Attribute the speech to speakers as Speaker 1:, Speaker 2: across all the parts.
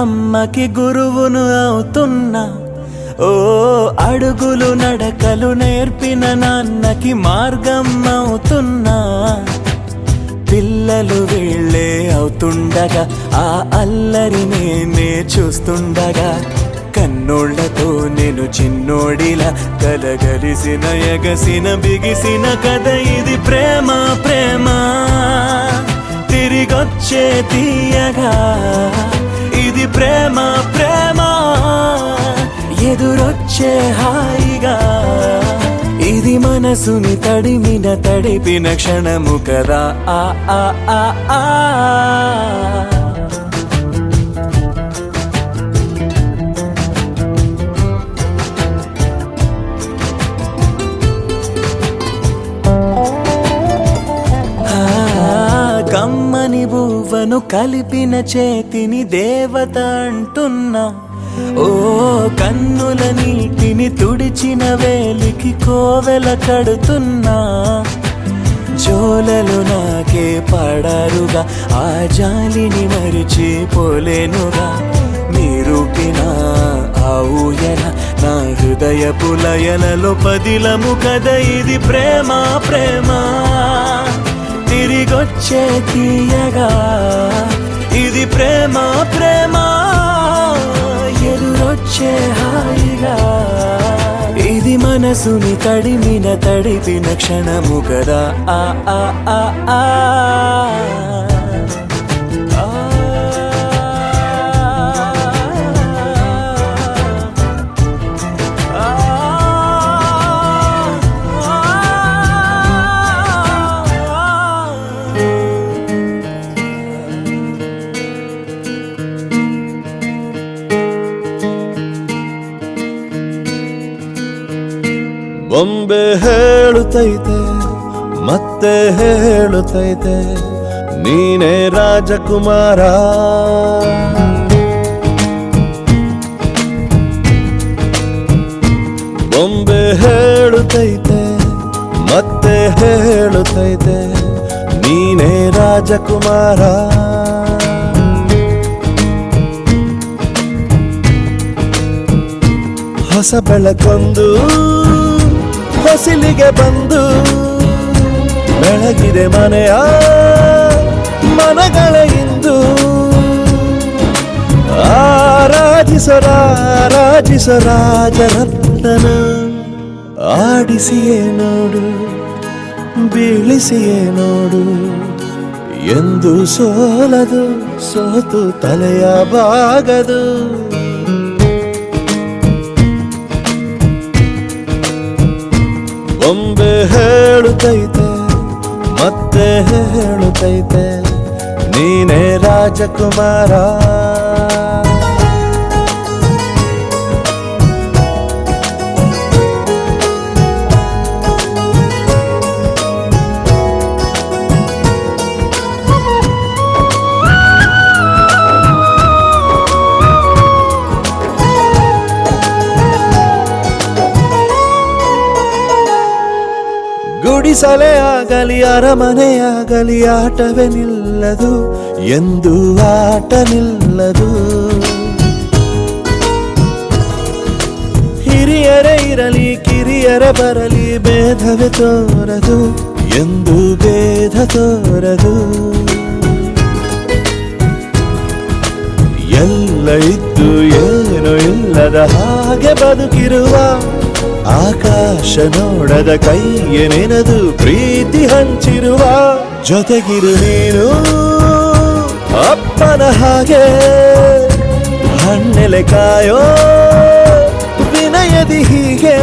Speaker 1: అమ్మకి గురువును అవుతున్నా, ఓ అడుగులు నడకలు నేర్పిన నాన్నకి మార్గం అవుతున్నా. పిల్లలు వీళ్ళే అవుతుండగా ఆ అల్లరి నేనే చూస్తుండగా, కన్నోళ్లతో నేను చిన్నోడిలా కలగలిసిన ఎగసిన బిగిసిన కథ ఇది. ప్రేమ ప్రేమ తిరిగొచ్చే తీయగా, ఇది ప్రేమ ప్రేమ ఎదురొచ్చే హాయిగా. ఇది మనసుని తడిపిన క్షణము కదా. ఆ ఆ ఆ ఆ కమ్మని బువ్వను కలిపిన చేతిని దేవత అంటున్నా, ఓ కన్నుల నీటిని తుడిచిన వేలికి కోవెల కడుతున్నా. జోలలు నాకే పడారుగా ఆ జాలిని మరిచిపోలేనుగా. మీరూపిన ఆ ఊయల నా హృదయపు లయలలో పదిలము కద. ఇది ప్రేమ ప్రేమ తిరిగొచ్చే తీయగా, ఇది ప్రేమ ప్రేమ ఎదురొచ్చే హాయిగా. ఇది మనసుని తడిపిన క్షణము కదా. ఆ ఆ ఆ ఆ
Speaker 2: ಬೊಂಬೆ ಹೇಳುತ್ತೈತೆ ಮತ್ತೆ ಹೇಳುತ್ತೈತೆ ನೀನೇ ರಾಜಕುಮಾರ. ಬೊಂಬೆ ಹೇಳುತ್ತೈತೆ ಮತ್ತೆ ಹೇಳುತ್ತೈತೆ ನೀನೇ ರಾಜಕುಮಾರ. ಹೊಸ ಬೆಳಕೊಂದು ಹೊಸಿಲಿಗೆ ಬಂದು ಬೆಳಗಿದೆ ಮನೆಯ ಮನಗಳ ಇಂದು. ಆರಾಜಿಸ ರಾಜರತ್ನ ಆಡಿಸಿಯೇ ನೋಡು ಬೀಳಿಸಿಯೇ ನೋಡು. ಎಂದು ಸೋಲದು ಸೋತು ತಲೆಯ ಬಾಗದು. ಬೊಂಬೆ ಹೇಳುತ್ತೈತೆ ಮತ್ತೆ ಹೇಳುತ್ತೈತೆ ನೀನೇ ರಾಜಕುಮಾರ. ಗುಡಿಸಲೇ ಆಗಲಿ ಅರಮನೆಯಾಗಲಿ ಆಟವೇ ನಿಲ್ಲದು ಎಂದು ಆಟ ನಿಲ್ಲದು. ಹಿರಿಯರೇ ಇರಲಿ ಕಿರಿಯರೇ ಬರಲಿ ಭೇದವೇ ತೋರದು ಎಂದು ಭೇದ ತೋರದು. ಎಲ್ಲ ಇದ್ದು ಏನು ಇಲ್ಲದ ಹಾಗೆ ಬದುಕಿರುವ ಆಕಾಶ ನೋಡದ ಕೈಯೇ ನೆನೆದು ಪ್ರೀತಿ ಹಂಚಿರುವ. ಜೊತೆಗಿರು ನೀನು ಅಪ್ಪನ ಹಾಗೆ ಹಣ್ಣೆಲೆ ಕಾಯೋ ವಿನಯದಿ ಹೀಗೆ.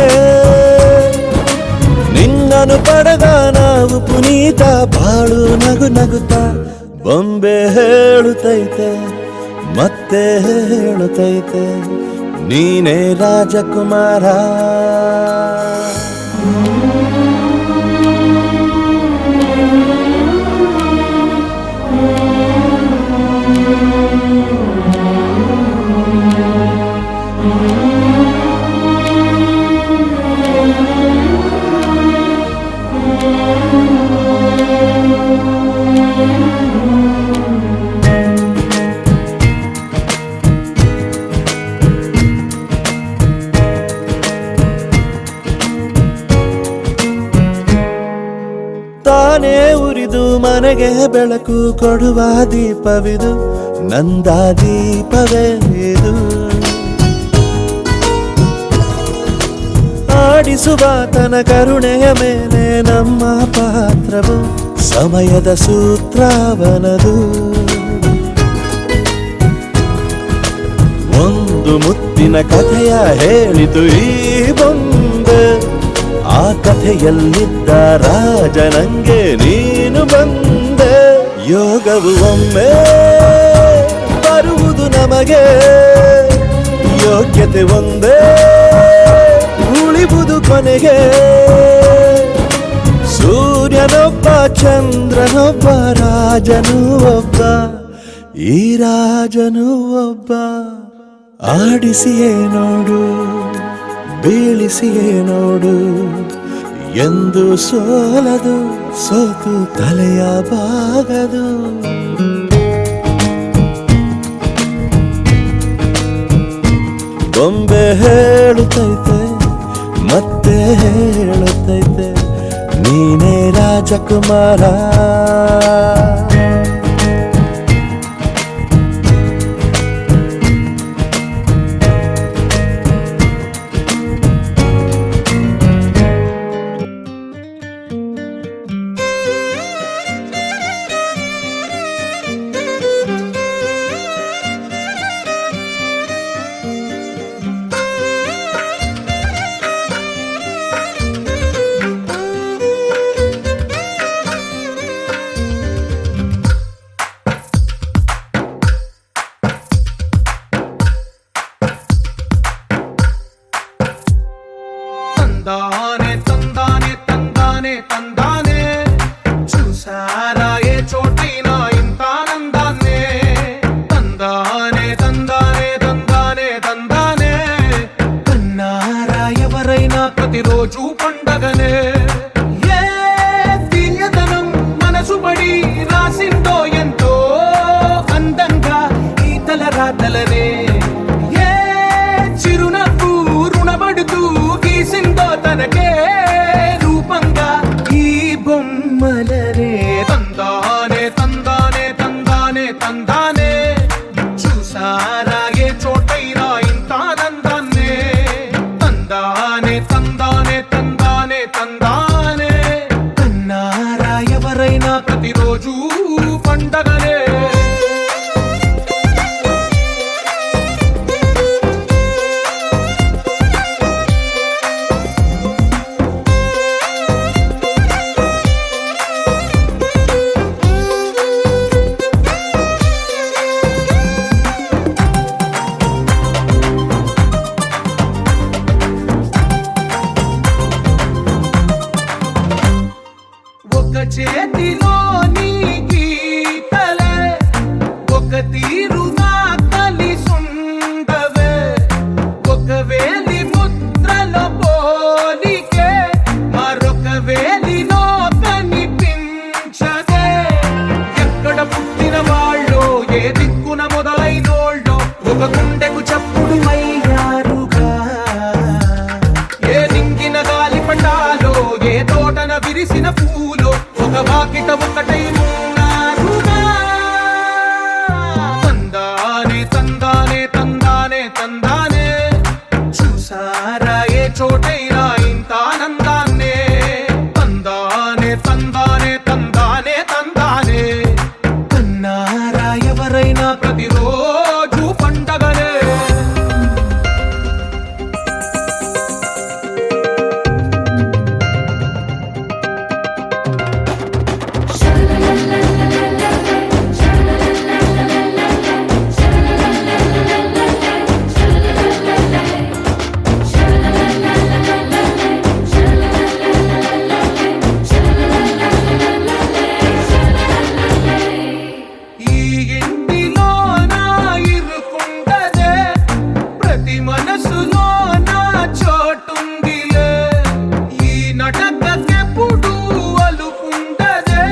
Speaker 2: ನಿನ್ನನು ಪಡೆದ ನಾವು ಪುನೀತ ಬಾಳು ನಗು ನಗುತ್ತಾ. ಬೊಂಬೆ ಹೇಳುತ್ತೈತೆ ಮತ್ತೆ ಹೇಳುತ್ತೈತೆ ನೀನೇ ರಾಜಕುಮಾರ. ಮನೆಗೆ ಬೆಳಕು ಕೊಡುವ ದೀಪವಿದು, ನಂದ ದೀಪವೇ ಇದು. ಆಡಿಸುವ ತನ ಕರುಣೆಯ ಮೇಲೆ ನಮ್ಮ ಪಾತ್ರವು, ಸಮಯದ ಸೂತ್ರವನದು. ಒಂದು ಮುತ್ತಿನ ಕಥೆಯ ಹೇಳಿತು ಈ ಬೊಂಬೆ, ಆ ಕಥೆಯಲ್ಲಿದ್ದ ರಾಜ ನಂಗೆ ನೀನು ಬಂದೆ. ಯೋಗವು ಒಮ್ಮೆ ಬರುವುದು ನಮಗೆ, ಯೋಗ್ಯತೆ ಒಂದೇ ಉಳಿವುದು ಕೊನೆಗೆ. ಸೂರ್ಯನೊಬ್ಬ ಚಂದ್ರನೊಬ್ಬ ರಾಜನು ಒಬ್ಬ, ಈ ರಾಜನು ಒಬ್ಬ. ಆಡಿಸಿಯೇ ನೋಡು ಬೀಳಿಸಿಯೇ ನೋಡು, ಎಂದು ಸೋಲದು ಸೋತು ತಲೆಯ ಬಾಗದು. ಬೊಂಬೆ ಹೇಳುತ್ತೈತೆ ಮತ್ತೆ ಹೇಳುತ್ತೈತೆ, ನೀನೇ ರಾಜಕುಮಾರ.
Speaker 3: తందానే తందానే తందానే తందానే, చూసారా ఏ చోటైనా ఇంత ఆనందాన్నే. తందానే తందానే తందానే తందానే, కన్నారా ఎవరైనా ప్రతిరోజు పండగనే. ఏ తీయదనం మనసు పడి రాసిందో ఎంతో అందంగా ఈ తలరాతలనే. ఏ చిరునవ్వు రుణపడుతూ గీసిందో తనకే రూపంగా ఈ బొమ్మలనే. తందానే తందానే తందానే తందానే, చూసారా ఏ చోటైనా ఇంత ఆనందాన్నే. తందానే తందానే తందానే తందానే, కన్నారా ఎవరైనా ప్రతిరోజు పండగనే. ఒక చేతిలో నీ గీతలే, ఒక తీరుగా కలిసుండవే. ఒక వేలి ముద్రల పోలికే మరొక వేలిలో కనిపించదే. ఎక్కడ పుట్టిన వాళ్ళో ఏ దిక్కున మొదలైనోళ్ళో ఒక గుండెకు చప్పుడు అయ్యారుగా. ఏ నింగిన గాలి పటాలో ఏ తోటన విరిసిన పూలో ఒక వాకిట ఒకటై ఉన్నారుగా. తందానే తందానే తందానే తందానే, చూసారా ఏ చోటైనా ఇంత ఆనందాన్నే. తందానే తందానే తందానే తందానే, కన్నారా ఎవరైనా ప్రతిరోజు పండగనే. ఈ ఇంటిలో నా ఇరుకుండదే, ప్రతి మనసులో నా చోటుందిలే. ఈ నటకెప్పుడు అలుకుండదే,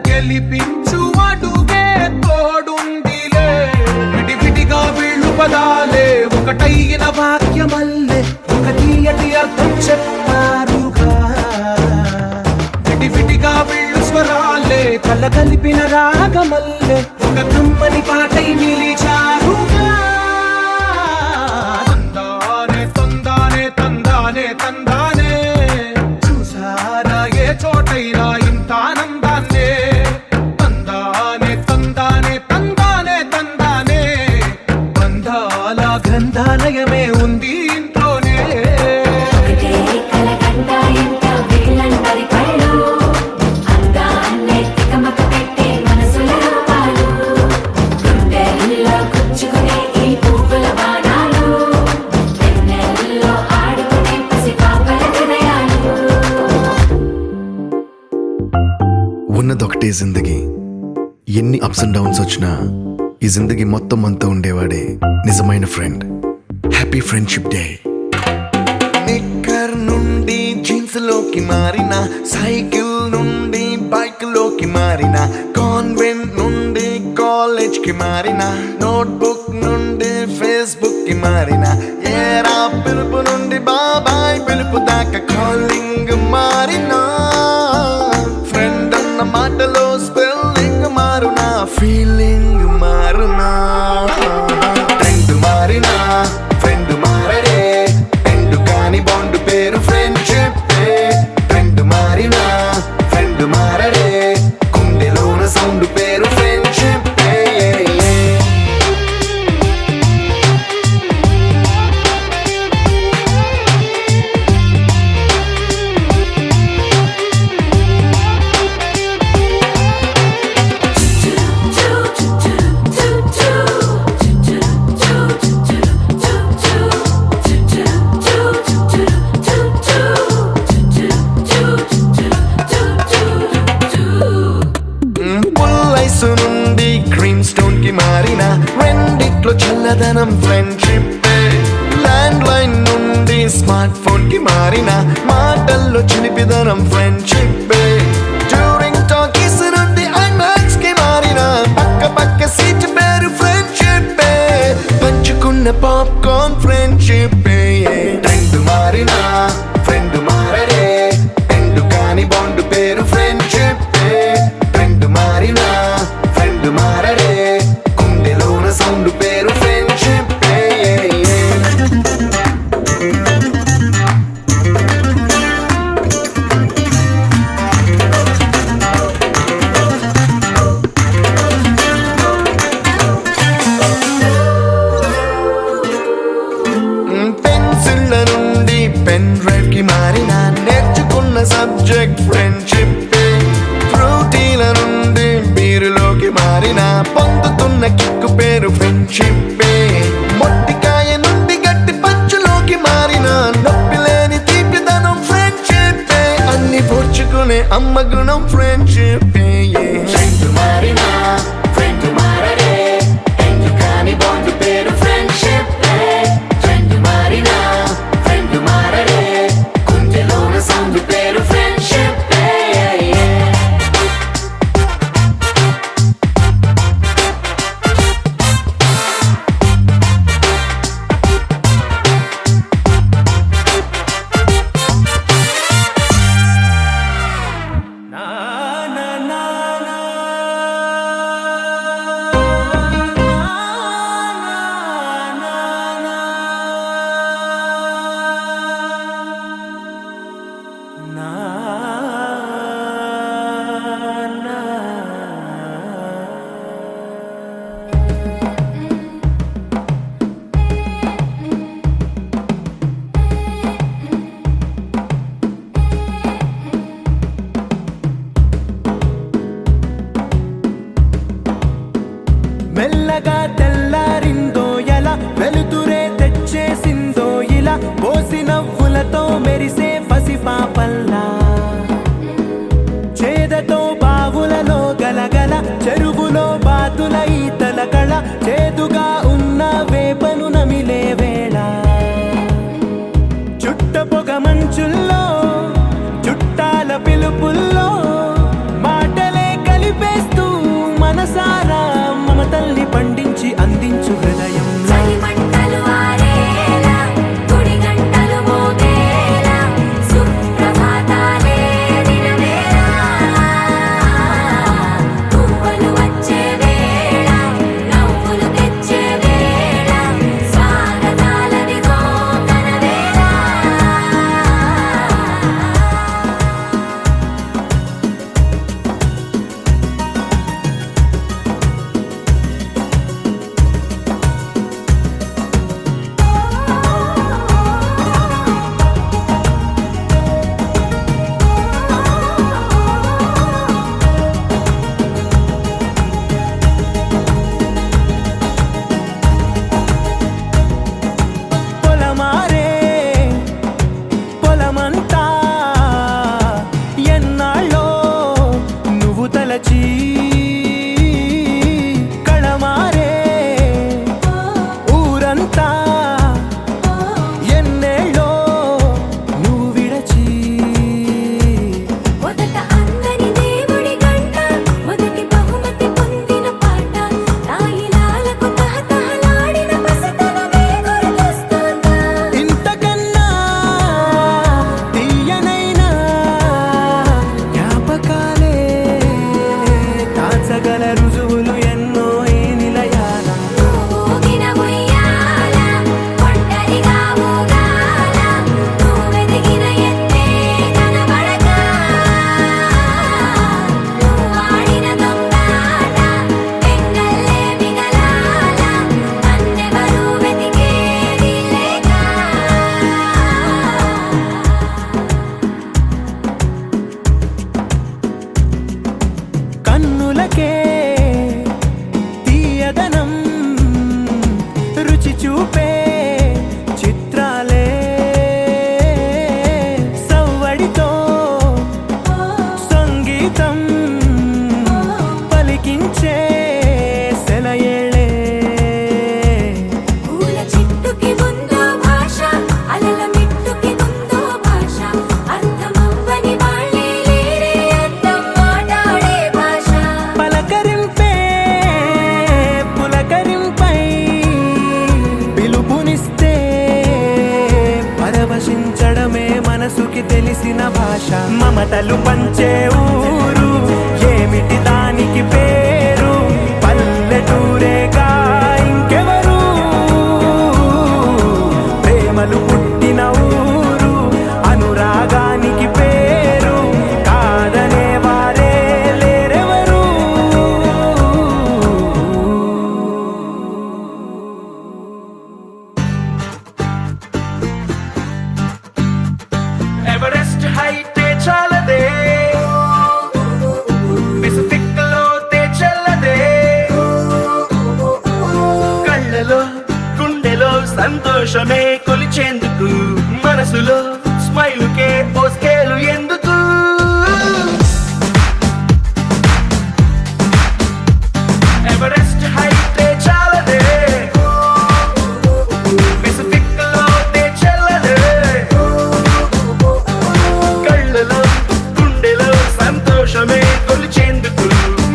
Speaker 3: గెలిపించు అడుగే తోడుందిలే. విడివిడిగా వీళ్ళు పదాలే ఒకటైన వాక్యమల్లే ఒక తీయటి అర్థం చెప్పారుగా. విడివిడిగా వీళ్ళు స్వరాలే కలిపిన రాగమల్లె ఒక కమ్మని పాటై నిలిచారుగా. తందానే తందానే తందానే తందానే, చూసారా ఏ చోటైనా ఇంత ఆనందాన్నే. తందానే తందానే తందానే తందానే, బంధాల గ్రంథాలయమే ఉంది ఇంట్లోనే.
Speaker 4: ఒకటే కలకండ ఎంత వీళ్ళందరి కళ్ళు, అందాన్నే తికమక పెట్టే మనసుల రూపాలు, గుండెల్లో గుచ్చుకునే ఈ పువ్వుల బాణాలు, వెన్నెల్లో ఆడుకునే పసిపాపల హృదయాలు.
Speaker 5: ఉన్నదొకటే జిందగీ, ఎన్ని అప్స్ అండ్ డౌన్స్ వచ్చినా ఈ జిందగీ మొత్తం అంతా ఉండేవాడే నిజమైన ఫ్రెండ్. Happy friendship day. నిక్కర్ నుండి జీన్స్ లోకి మారిన, సైకిల్ నుండి బైక్ లోకి మారిన, కాన్వెంట్ నుండి కాలేజ్ కి మారిన, నోట్బుక్ నుండి ఫేస్బుక్ కి మారిన, ఏరా పిలుపు నుండి బాబాయ్ పిలుపు దాకా కాలింగ్ మారిన, ఫ్రెండ్ అన్న మాటలో స్పెల్లింగ్ మారునా, ఫీలింగ్ మారునా. ట్రెండ్ మారినా ఫ్రెండ్ మారడే, ఎండు కాని బాండ్ పేరు ఫ్రెండ్షిప్. ట్రెండ్ మారినా ఫ్రెండ్ మారడే, గుండెలోన సౌండ్ పేరు ఫ్రెండ్షిప్. పుల్లైసు నుండి గ్రీన్ స్టోన్ కి మారిన, రెండిట్లో చల్లదనం ఫ్రెండ్షిప్. ల్యాండ్ లైన్ నుండి స్మార్ట్ ఫోన్ కి మారిన, మాటల్లో చిలిపిదనం ఫ్రెండ్షిప్. డ్యూరింగ్ టాకీస్ నుండి ఐమాక్స్ కి మారిన, పక్క పక్క సీట్ పేరు ఫ్రెండ్షిప్. పంచుకున్న పాప్కార్న్ ఫ్రెండ్షిప్. ట్రెండ్ మారిన ఫ్రెండ్ మారడే, ఎండు కాని బాండ్ పేరు ఫ్రెండ్షిప్. ట్రెండ్ మారిన ఫ్రెండ్ మారడే, గుండెలోన సౌండ్ పేరు ఫ్రెండ్షిప్. పెన్సిళ్ళ నుండి పెన్ డ్రైవ్ కి మారిన, నేర్చుకున్న సబ్జెక్ట్ ఫ్రెండ్షిప్. ఫ్రూటీల నుండి బీరులోకి మారిన, పొందుతున్న కిక్కు పేరు ఫ్రెండ్షిప్. మొట్టికాయ నుండి గట్టి పంచులోకి మారిన, నొప్పి లేని తీపిదనం ఫ్రెండ్షిప్. అన్ని పోర్చుకునే అమ్మ గుణం ఫ్రెండ్షిప్. ఫ్రెండ్ మారినా ఫ్రెండ్ మారడే, ఎందు కాని బాండ్ పేరు ఫ్రెండ్షిప్. ఫ్రెండ్ మారినా ఫ్రెండ్ మారడే, గుండెలోన సౌండ్ పేరు ఫ్రెండ్షిప్.
Speaker 1: మెల్లగా తెల్లారిందో ఎలా, వెలుతురే తెచ్చేసిందో ఇలా, పోసి నవ్వులతో మెరిసే పసిపాపల్లా, చేదతో బావులలో గలగల, చెరువులో బాతుల ఈతల కళ, చేదుగా ఉన్న వేపను నమిలే వేళ, చుట్ట పొగ మంచుల్లో చుట్టాల పిలుపుల్లో, మాటలే కలిపేస్తూ మనసారా మమతల్ని పండించి అందించు హృదయం.
Speaker 4: చలిమంటలు ఆరేలా, గుడి గంటలు మోగేలా, సుప్రభాతాలే దినవేళ,
Speaker 1: పరవశించడమే మనసుకి తెలిసిన భాష. మమతలు పంచే ఊరు ఏమిటి దానికి పేరు, పల్లెటూరేగా ఇంకెవరు. ప్రేమలు పుట్టిన ఊరు అనురాగానికి పేరు, కాదనే వారే లేరెవరు.
Speaker 3: ఎవరెస్ట్ హైట్ చాలదే, పెసిఫిక్ లోతే చల్లదే. కళ్ళలో గుండెలో సంతోషమే కొలిచేందుకు, మనసులో స్మైలుకే ఓ స్కేలు ఎందుకు. ఎవరెస్ట్ హైట్ చాలదే, పెసిఫిక్ లోతే చల్లదే. కళ్ళలో గుండెలో సంతోషమే కొలిచేందుకు,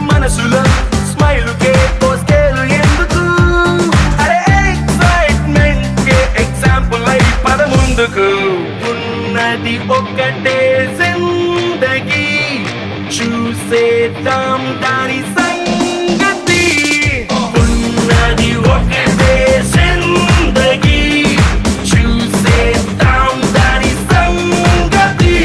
Speaker 3: మనసులో స్మైలుకే ఓ స్కేలు ఎందుకు. అరే ఎక్సైట్మెంట్ కే ఎగ్జాంపుల్ అయి పద ముందుకు. ఉన్నది ఒక్కటే జిందగీ, చూసేద్దాం దాని సంగతి. ఉన్నది ఒక్కటే జిందగీ, చూసేద్దాం దాని సంగతి.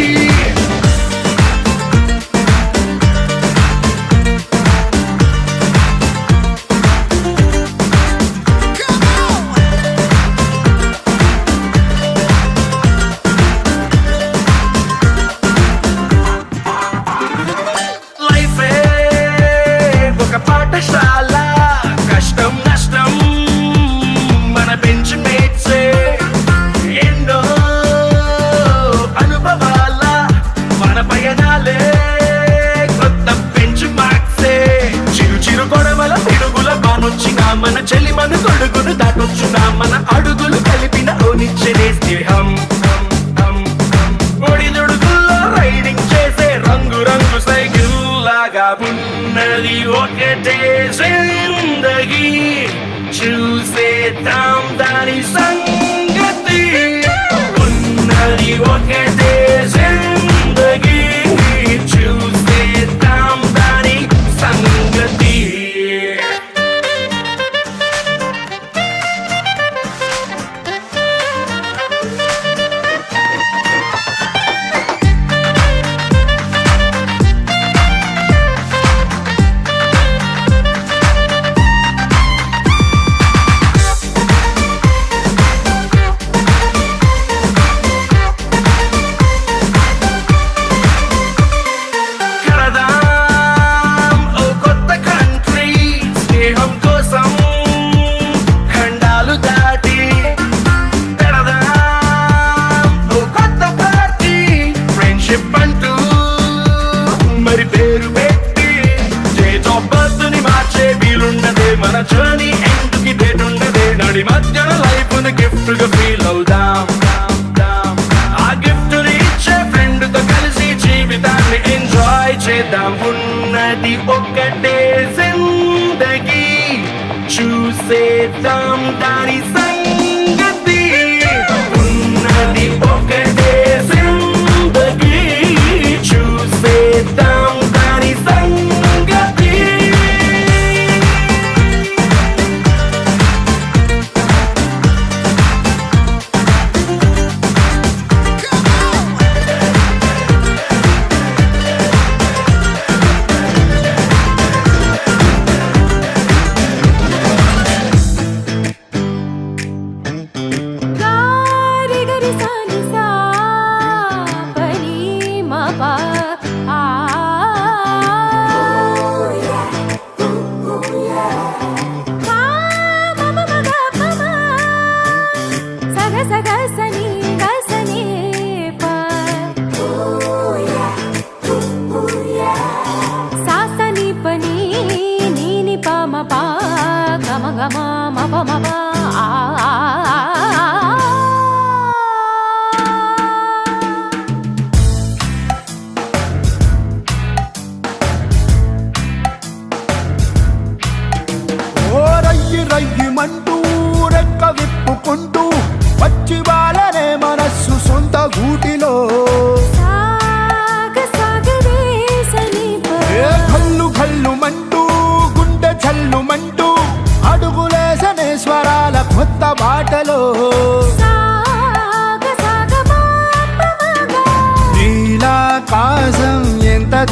Speaker 3: లైఫే ఒక పాఠశాల, కష్టం నష్టం మన బెంచ్ మేట్సే. ఎన్నో అనుభవాల మన పయనాలే కొత్త బెంచ్ మార్క్సే. చిరు చిరు గొడవల పిడుగుల బానొచ్చిన మన చెలిమను గొడుగును దాటొచ్చున, మన అడుగులు కలిపిన ఓనిచ్చనే స్నేహం. ఒడిదుడుకుల్లో రైడింగ్ చేసే రంగు రంగు సైకిల్ లాగా ఉన్నది ఒకటే జిందగీ, చూసేద్దాం దాని సంగతి. ఉన్నది ఒకటే జిందగీ, చూసేద్దాం దాని సంగతి. కడదాం ఓ కొత్త కంట్రీ, స్నేహం కోసం ఖండాలు దాటి. పెడదాం ఓ కొత్త పార్టీ, ఫ్రెండ్షిప్ అంటూ మరి పేరు పెట్టి. డేట్ ఆఫ్ బర్త్ ని మార్చే వీలుండదే, మన జర్నీ ఎండ్కి డేట్ ఉండదే. నడి మధ్యన లైఫ్ ని గిఫ్ట్ గా ఫీల్ అవుదాం. ఆ గిఫ్ట్ ని ఇచ్చే ఫ్రెండ్ తో కలిసి జీవితాన్ని ఎంజాయ్ చేద్దాం. ఉన్నది ఒక్కటే జిందగీ, చూసేద్దాం దాని సంగతి. ఉన్నది ఒకటే జిందగీ, చూసేద్దాం దాని సంగతి.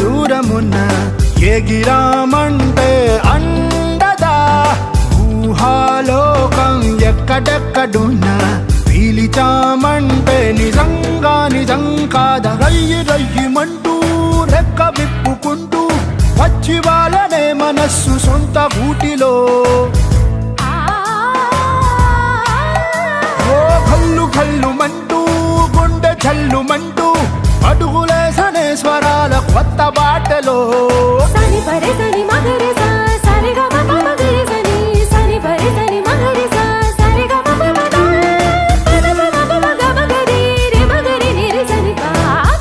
Speaker 5: దూరమున్న ఎగిరామంటే అండదా ఊహాలోకం ఎక్కడెక్కడున్నా పీలిచామంటే నిజంగా నిజం కాద రయ్యి రయ్యిమంటూ రెక్క విప్పుకుంటూ వచ్చి వాళ్ళనే మనస్సు సొంత గూటిలో ఓ కల్లు కల్లుమంటూ గుండె చల్లుమంటూ అడుగులేసనే స్వరాల కొత్త బాటలో
Speaker 4: సని పరే సని మగరే సా సరి గ మ ప మగరే సని సని పరే సని మగరే సా సరి గ మ ప మ ద పద ప మ ప మ గ మగరే రే మగరే ని రే సని పా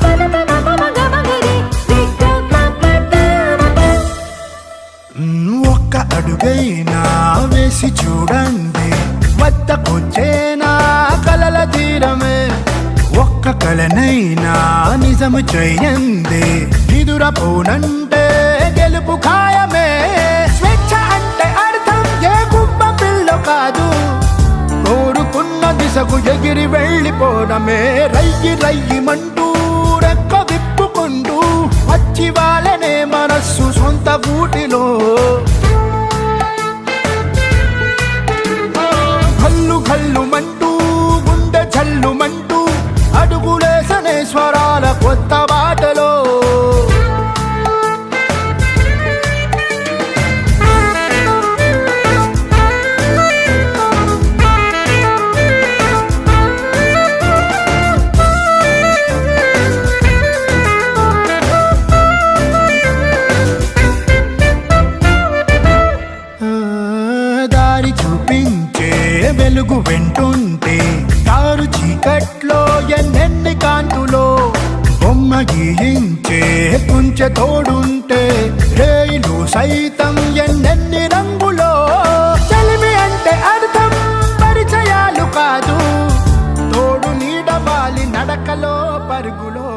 Speaker 4: పద ప మ ప మ గ మగరే రి గ మ ప ద మ ప.
Speaker 5: ఒక్క అడుగైనా వేసి చూడండి వద్దకొచ్చేనా కలల తీరమే ఒక్క కలనైనా నిజము చెయ్యండి నిదురపోనంటే గెలుపు ఖాయమే స్వేచ్ఛ అంటే అర్థం ఏ గుబ్బ పిల్ల కాదు కోరుకున్న దిశకు ఎగిరి వెళ్ళిపోవడమే రయ్యి రయ్యిమంటూ రెక్క విప్పుకుంటూ వచ్చి వాళ్ళనే మనస్సు సొంత గూటిలో కల్లు కల్లుమంటూ గుండె చల్లుమంటూ అడుగులేసనే స్వరాల కొత్త బాటలో దారి చూపించే వెలుగు వెంటుంటే దారు చీకట్లో ఎన్నెన్ని కాంతులో బొమ్మ గీయించే కుంచె తోడుంటే రేయిలు సైతం ఎన్నెన్ని రంగులో చలిమి అంటే అర్థం పరిచయాలు కాదు తోడు నీడవాలి నడకలో పరుగులో